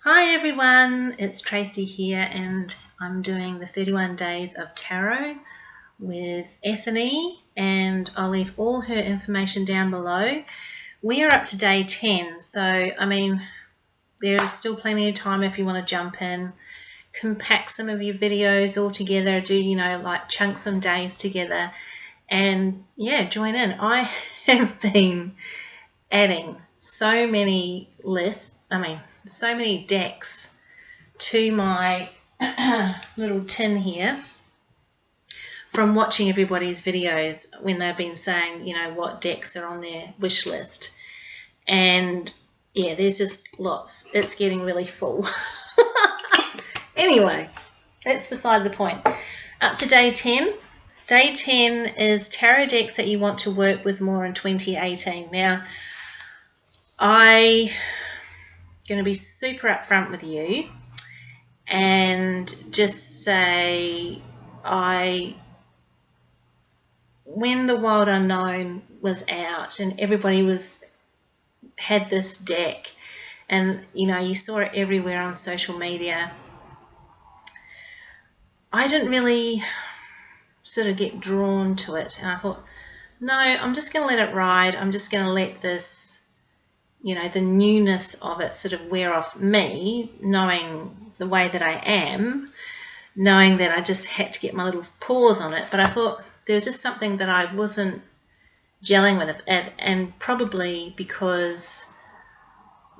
Hi everyone, it's Tracy here and I'm doing the 31 days of tarot with Ethony, and I'll leave all her information down below. We are up to day 10, so I mean there's still plenty of time if you want to jump in, compact some of your videos all together, do like chunk some days together and yeah, join in. I have been adding so many lists, so many decks to my little tin here from watching everybody's videos when they've been saying, what decks are on their wish list. And yeah, there's just lots. It's getting really full. Anyway, that's beside the point. Up to day 10. Day 10 is tarot decks that you want to work with more in 2018. Now, I'm going to be super upfront with you and just say when the Wild Unknown was out and everybody had this deck and you saw it everywhere on social media, I didn't really sort of get drawn to it, and I thought, no, I'm just going to let it ride. I'm just going to let this the newness of it sort of wear off me, knowing the way that I am, knowing that I just had to get my little paws on it. But I thought there was just something that I wasn't gelling with it, and probably because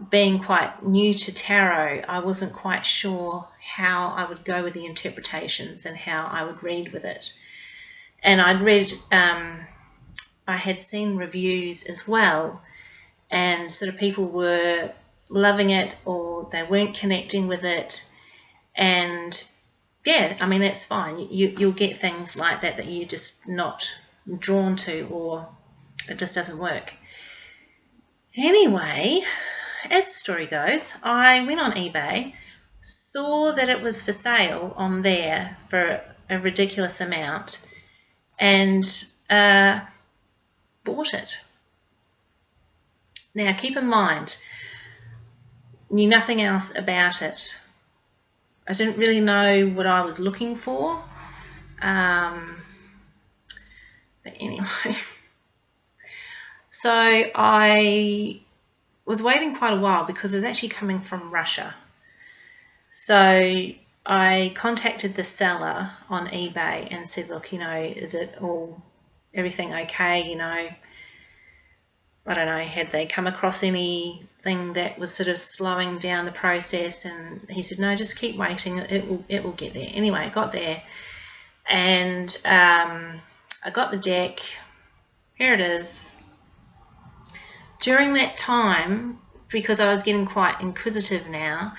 being quite new to tarot, I wasn't quite sure how I would go with the interpretations and how I would read with it. And I had seen reviews as well, and sort of people were loving it or they weren't connecting with it. And yeah, I mean, that's fine. You'll get things like that you're just not drawn to, or it just doesn't work. Anyway, as the story goes, I went on eBay, saw that it was for sale on there for a ridiculous amount, and bought it. Now, keep in mind, knew nothing else about it. I didn't really know what I was looking for. But anyway, so I was waiting quite a while because it was actually coming from Russia. So I contacted the seller on eBay and said, look, is it everything okay? I don't know, had they come across anything that was sort of slowing down the process? And he said, no, just keep waiting, it will get there. Anyway, it got there, and I got the deck. Here it is. During that time, because I was getting quite inquisitive now,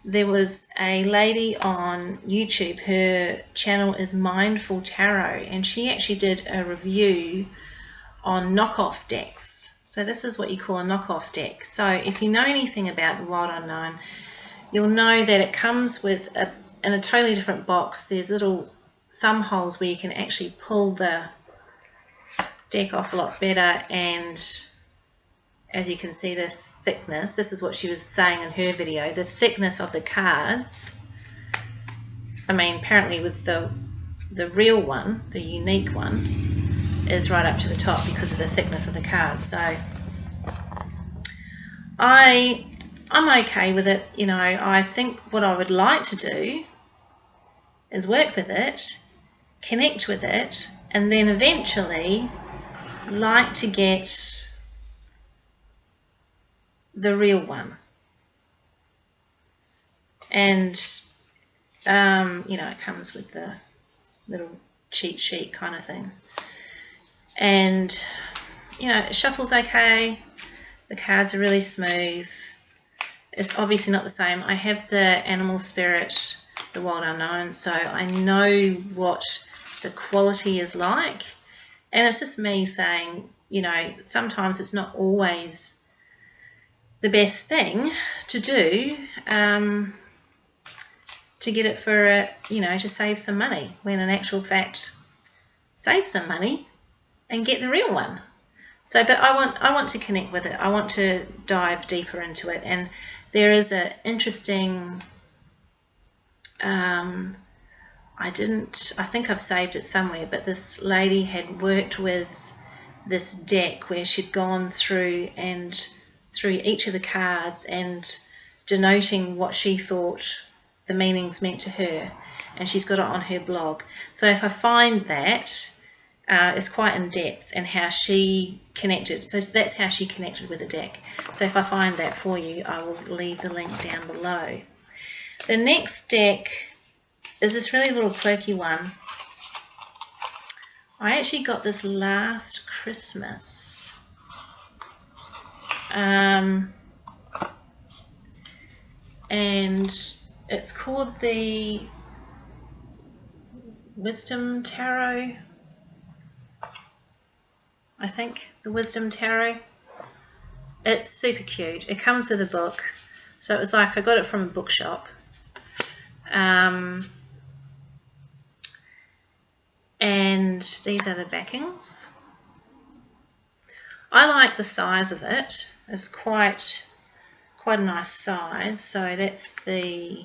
there was a lady on YouTube, her channel is Mindful Tarot, and she actually did a review on knockoff decks. So this is what you call a knockoff deck. So if you know anything about the Wild Unknown, you'll know that it comes with in a totally different box. There's little thumb holes where you can actually pull the deck off a lot better, and as you can see, the thickness, this is what she was saying in her video, the thickness of the cards. I mean, apparently with the real one, the unique one, is right up to the top because of the thickness of the cards. So I'm okay with it. I think what I would like to do is work with it, connect with it, and then eventually like to get the real one. And it comes with the little cheat sheet kind of thing. And it shuffles okay. The cards are really smooth. It's obviously not the same. I have the Animal Spirit, the Wild Unknown, so I know what the quality is like. And it's just me saying, sometimes it's not always the best thing to do to get it for to save some money, when in actual fact save some money and get the real one. So, but I want to connect with it. I want to dive deeper into it. And there is an interesting, I think I've saved it somewhere, but this lady had worked with this deck where she'd gone through each of the cards and denoting what she thought the meanings meant to her, and she's got it on her blog. So if I find that, it's quite in depth and how she connected. So that's how she connected with the deck. So if I find that for you, I will leave the link down below. The next deck is this really little quirky one. I actually got this last Christmas. And it's called the Wisdom Tarot. I think the Wisdom Tarot. It's super cute. It comes with a book, so it was like I got it from a bookshop. And these are the backings. I like the size of it. It's quite a nice size. So that's the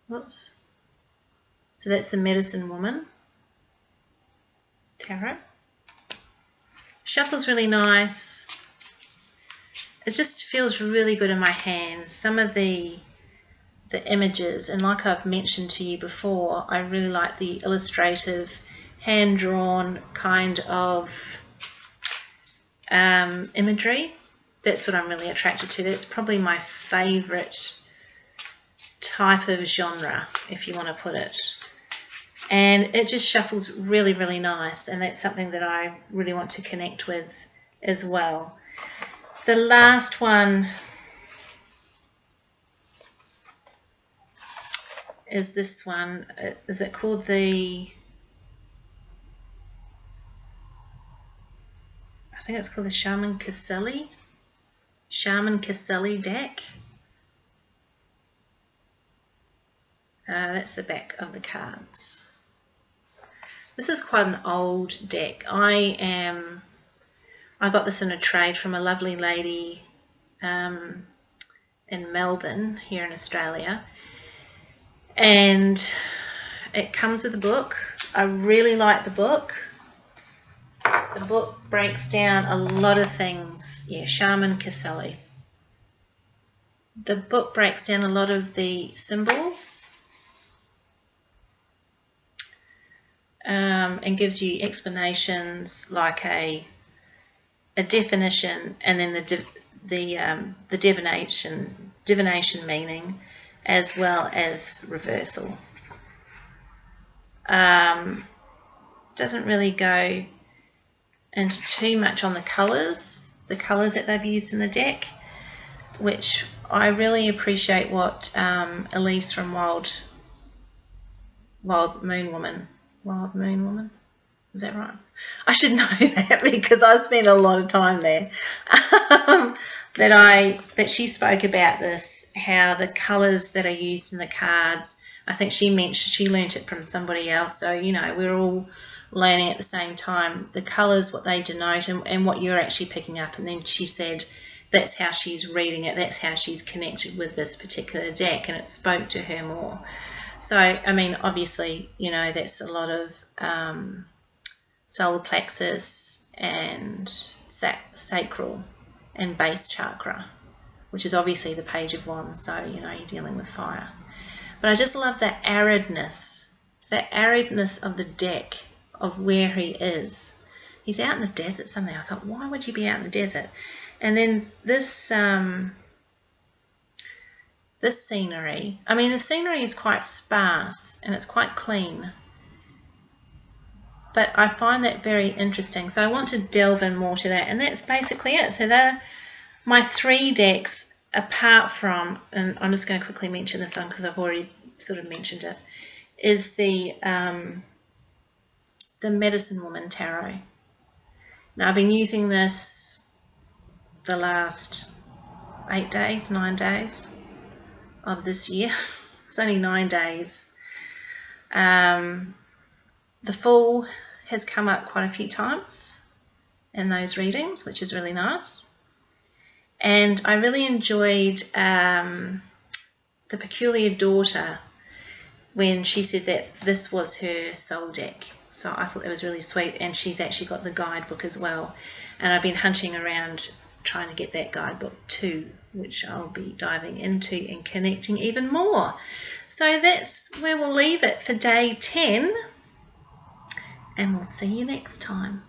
So that's the Medicine Woman Tarot. Shuffle's really nice. It just feels really good in my hands. Some of the images, and like I've mentioned to you before, I really like the illustrative, hand-drawn kind of imagery. That's what I'm really attracted to. That's probably my favourite type of genre, if you want to put it. And it just shuffles really, really nice, and that's something that I really want to connect with as well. The last one is this one. Is it called the... I think it's called the Sharman-Caselli deck. That's the back of the cards. This is quite an old deck. I got this in a trade from a lovely lady in Melbourne, here in Australia. And it comes with a book. I really like the book. The book breaks down a lot of things. Yeah, Sharman-Caselli. The book breaks down a lot of the symbols. And gives you explanations like a definition, and then the divination meaning, as well as reversal. Doesn't really go into too much on the colours that they've used in the deck, which I really appreciate what Elise from Wild Moon Woman, is that right? I should know that because I spent a lot of time there. That she spoke about this, how the colours that are used in the cards, I think she mentioned she learnt it from somebody else, so you know, we're all learning at the same time, the colours, what they denote, and what you're actually picking up. And then she said that's how she's reading it, that's how she's connected with this particular deck, and it spoke to her more. So, I mean, obviously, you know, that's a lot of solar plexus and sacral and base chakra, which is obviously the Page of Wands, so, you know, you're dealing with fire. But I just love the aridness of the deck, of where he is. He's out in the desert somewhere. I thought, why would you be out in the desert? And then this scenery, I mean, the scenery is quite sparse and it's quite clean, but I find that very interesting, so I want to delve in more to that, and that's basically it. So they're my 3 decks, apart from, and I'm just going to quickly mention this one because I've already sort of mentioned it, is the Medicine Woman Tarot. Now, I've been using this the last 9 days of this year. It's only 9 days. The Fool has come up quite a few times, in those readings, which is really nice. And I really enjoyed The Peculiar Daughter when she said that this was her soul deck. So I thought that was really sweet, and she's actually got the guidebook as well. And I've been hunting around trying to get that guidebook too, which I'll be diving into and connecting even more. So that's where we'll leave it for day 10, and we'll see you next time.